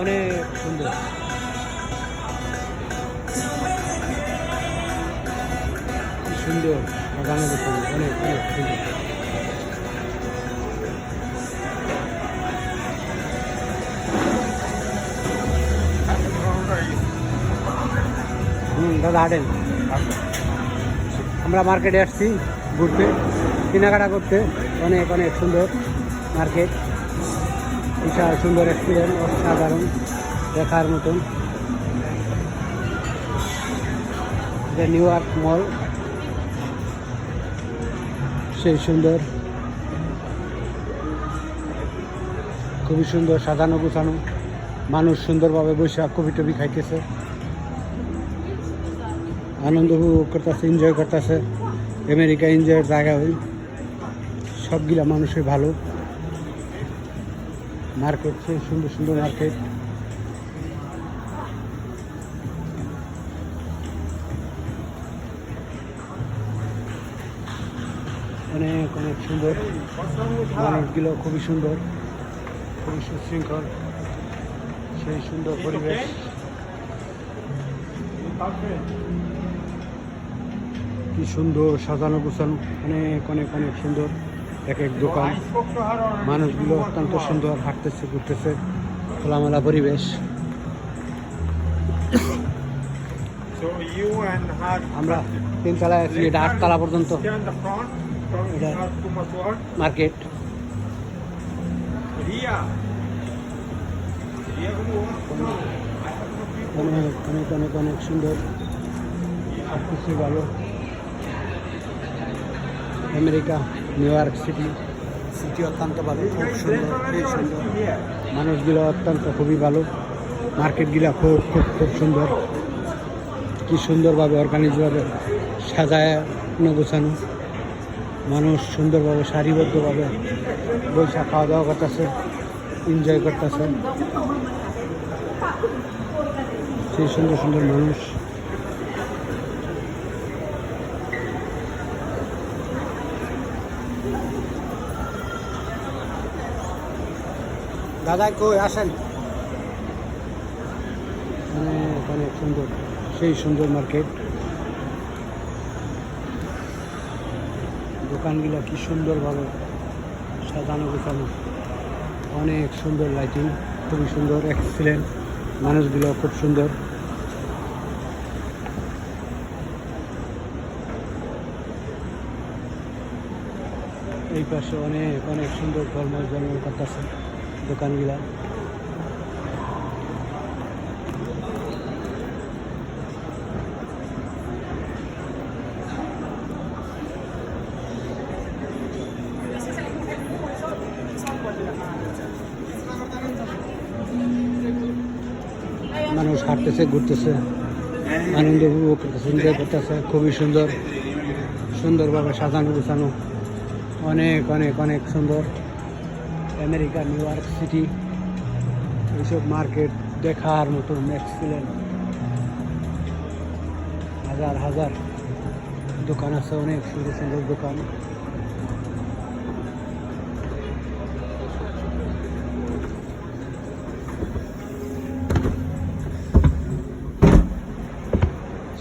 অনেক সুন্দর। কি সুন্দর সাজানো গোছানো, অনেক অনেক সুন্দর। দাদা হাঁটেন। আমরা মার্কেটে আসছি ঘুরতে, কেনাকাটা করতে। অনেক অনেক সুন্দর মার্কেট, বিশাল সুন্দর এক্সপিরিয়েন্স, অসাধারণ, দেখার মতন। এটা নিউ ইয়র্ক মল, সেই সুন্দর, খুবই সুন্দর সাজানো গোছানো। মানুষ সুন্দরভাবে বসে কফি টফি খাইতেছে, আনন্দ উপভোগ করতেছে, এনজয় করতেছে। আমেরিকা এনজয়ের জায়গা ওই সবগুলা মানুষের ভালো। মার্কেট সেই সুন্দর সুন্দর মার্কেট। অনেক অনেক সুন্দর, মানুষগুলো খুবই সুন্দর, খুবই সুশৃঙ্খল, সেই সুন্দর পরিবেশ। কি সুন্দর সাজানো গোছানো, অনেক অনেক অনেক সুন্দর এক এক দোকান। মানুষগুলো অত্যন্ত সুন্দর, হাঁটতেছে ঘুরতেছে, খোলামেলা পরিবেশ। আমরা 3 তলায় আছি, এটা 8 তলা পর্যন্ত মার্কেট। অনেক অনেক অনেক অনেক সুন্দর, সব কিছু ভালো। আমেরিকা নিউ ইয়র্ক সিটি অত্যন্ত ভালো, খুব সুন্দর, খুব সুন্দর। মানুষগুলো অত্যন্ত খুবই ভালো, মার্কেটগুলো খুব খুব খুব সুন্দর। কি সুন্দরভাবে অর্গানাইজভাবে সাজায় গোছানো, মানুষ সুন্দরভাবে সারিবদ্ধভাবে বৈশা খাওয়া দাওয়া করতেছে, এনজয় করতেছে। সেই সুন্দর সুন্দর মানুষ। দাদা কই আসেন। অনেক অনেক সুন্দর, সেই সুন্দর মার্কেট। দোকানগুলো কি সুন্দরভাবে সাজানো গোছানো, অনেক সুন্দর লাইটিং, খুবই সুন্দর, এক্সিলেন্ট। মানুষগুলো খুব সুন্দর। এই পাশে অনেক অনেক সুন্দর ঝলমল ঝলমল করতেছে দোকানগুলা। মানুষ হাঁটতেছে ঘুরতেছে, আনন্দ উপভোগ করতেছে, এনজয় করতেছে। খুবই সুন্দর, সুন্দরভাবে সাজানো গোছানো, অনেক অনেক অনেক সুন্দর। আমেরিকা নিউ ইয়র্ক সিটি, এইসব মার্কেট দেখার মতন এক্সিলেন্ট। হাজার হাজার দোকান আছে, অনেক সুন্দর সুন্দর দোকান।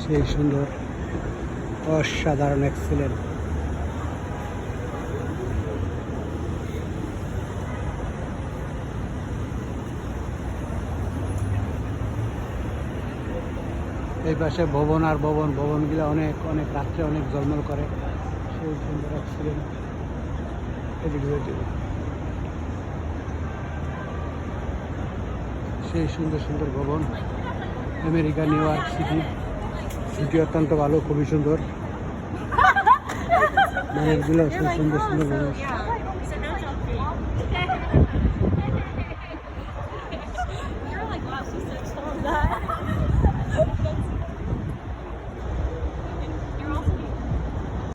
সেই সুন্দর, অসাধারণ, এক্সিলেন্ট। এই পাশে ভবন আর ভবন, ভবনগুলো অনেক অনেক রাত্রে অনেক ঝলমল করে, সেই সুন্দর এক্সিলেন্ট। সেই সুন্দর সুন্দর ভবন। আমেরিকা নিউ ইয়র্ক সিটি অত্যন্ত ভালো, খুবই সুন্দর। মানুষগুলো সেই সুন্দর সুন্দর মানুষ।